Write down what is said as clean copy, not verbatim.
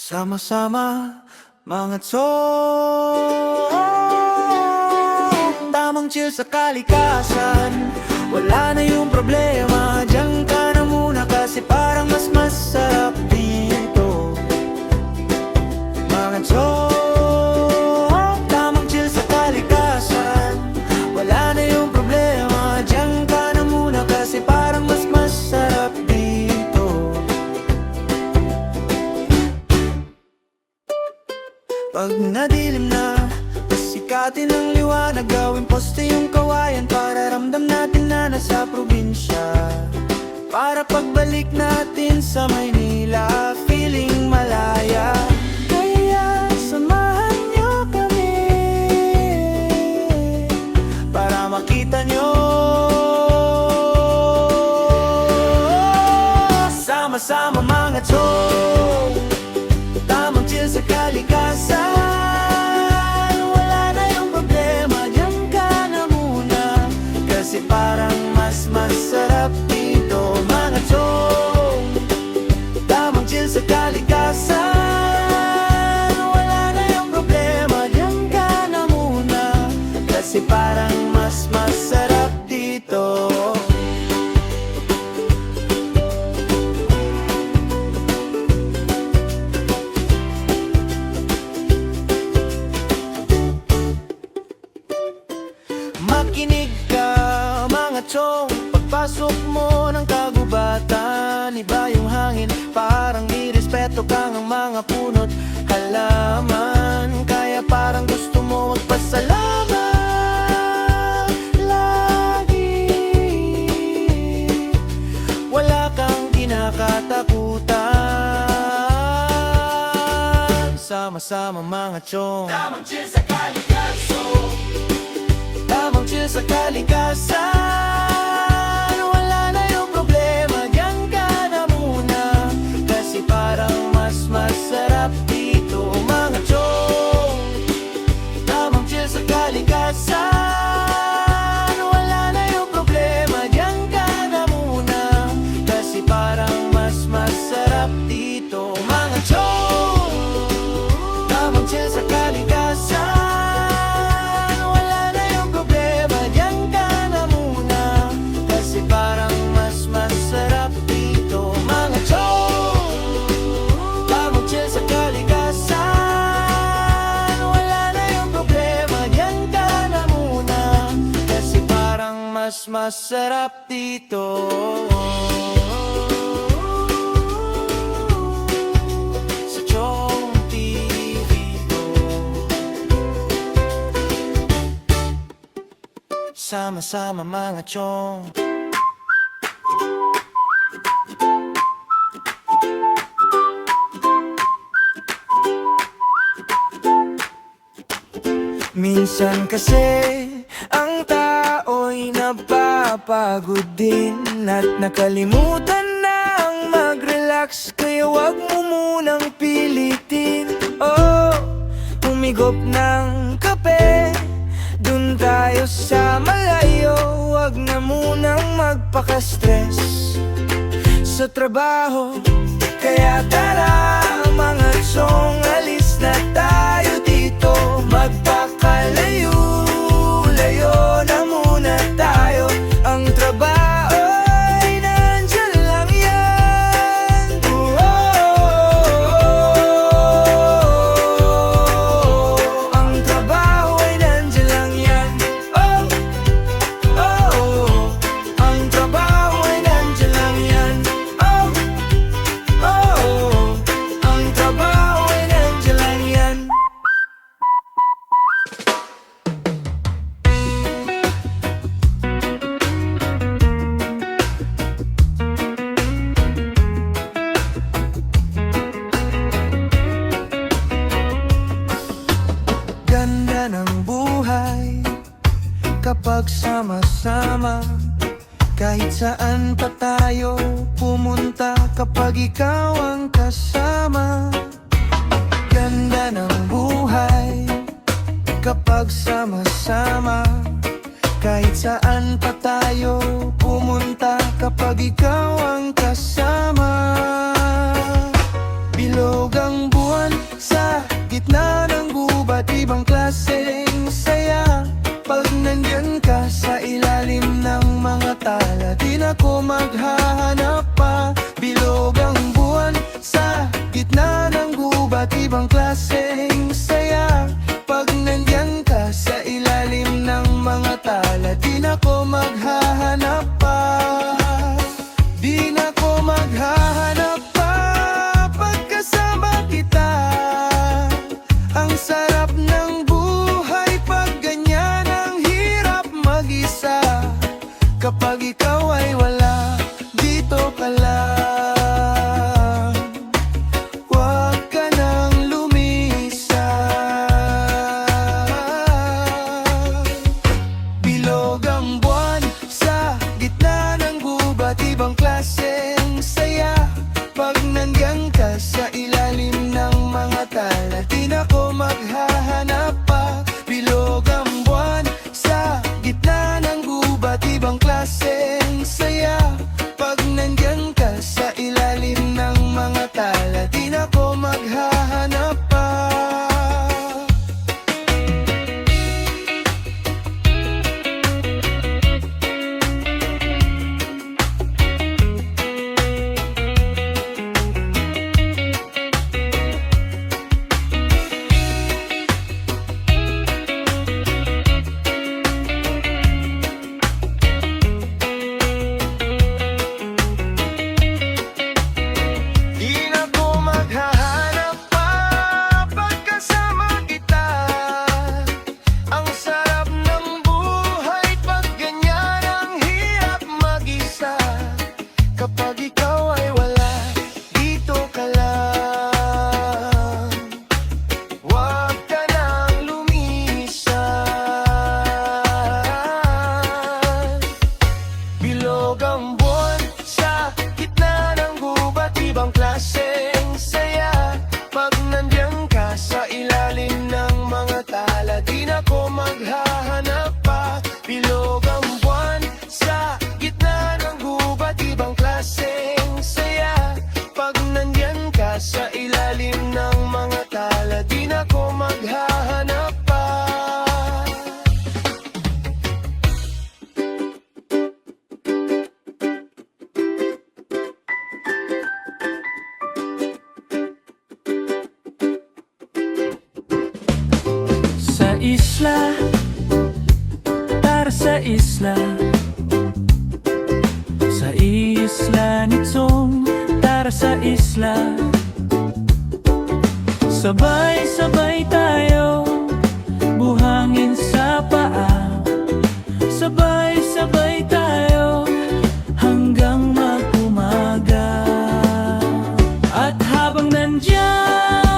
Sama-sama, mga chong, tamang chill sa kalikasan. Wala na yung problema, diyan ka na muna kasi parang mas masarap dito. Mga chong, tamang chill sa kalikasan. Wala na yung problema, diyan ka na muna kasi parang mas masarap dito. Pag nadilim na, pasikatin ang liwanag, gawin poste yung kawayan para ramdam natin na nasa probinsya. Para pagbalik natin sa Maynila, feeling malaya. Kaya samahan niyo kami para makita niyo. Sama-sama mga chong, tamang chill sa kalikasan. Wala na yung problema, diyan ka na muna kasi parang mas masarap dito. Mga chong, tamang chill sa kalikasan. Wala na yung problema, diyan ka na muna kasi parang mas masarap dito. Makinig ka mga chong, pagpasok mo ng kagubatan, iba yung hangin, parang nirespeto kang ang mga puno't halaman. Kaya parang gusto mo magpasalamat lagi. Wala kang kinakatakutan. Sama-sama mga chong, tamang chill sa kalikasan. Tamang chill sa kalikasan. Wala na yung problema, diyan ka na muna kasi parang mas masarap dito. Mga chong, tamang chill sa kalikasan. Wala na yung problema, diyan ka na muna kasi parang mas masarap dito. Mga chong, tamang chill sa kalikasan. Mas masarap dito. Sa Chong TV ko. Sama-sama mga chong. Minsan kasi ang tao'y napapagod din at nakalimutan na ang mag-relax. Kaya wag mo munang pilitin, oh, umigop ng kape. Dun tayo sa malayo, wag na munang magpaka-stress sa trabaho. Kaya tara mga chong, alis na tayo dito. Magpakalayo-layo na muna tayo. Ang trabaho ay nandyan lang yan. Ang trabaho ay nandyan lang yan. Ang trabaho ay nandyan lang yan. Ang trabaho ay nandyan lang yan. Ganda ng buhay kapag sama-sama. Kahit saan pa tayo pumunta kapag ikaw ang kasama. Ganda ng buhay kapag sama-sama. Kahit saan pa tayo pumunta kapag ikaw ang kasama. Bilog ang buhay sa gitna ng gubat, ibang klaseng saya. Pag nandyan ka sa ilalim ng mga tala, di na ko maghahanap pa. Bilog ang buwan sa gitna ng gubat, ibang klaseng saya. Pag nandyan ka sa ilalim ng mga tala, di na ko maghahanap pa. Di na ko maghahanap pa pagkasama kita. Ang sarap ng buhay pag ganyan ang hirap mag-isa. Kapag ikaw ay wala, dito ka lang. Huwag ka nang lumisan. Bilog ang buwan sa gitna ng gubat, ibang klaseng saya. Pag nandyan ka sa ilalim ng mga tala, di na ko maghahanap pa. Bilog ang buwan sa gitna ng gubat, ibang klaseng saya. Pag nandyan ka sa ilalim ng mga tala, di na ko maghahanap pa. Di na ko maghahanap pa pagkasama kita. Ang sarap ng buhay pag ganyan ang hirap mag-isa. Kapag ikaw ay wala, dito ka lang. Huwag ka nang lumisan. Bilog ang buwan sa gitna ng gubat, ibang klaseng saya. Pag nandyan ka sa ilalim ng mga tala, di na ko maghahanap pa. Bilog ang buwan sa gitna ng gubat, ibang klaseng saya. Pag nandyan ka sa ilalim ng mga tala, di na ko maghahanap pa. Sa isla, para sa isla. Sa isla nitong tara sa isla. Sabay-sabay tayo buhangin sa paa. Sabay-sabay tayo hanggang mag-umaga. At habang nandyan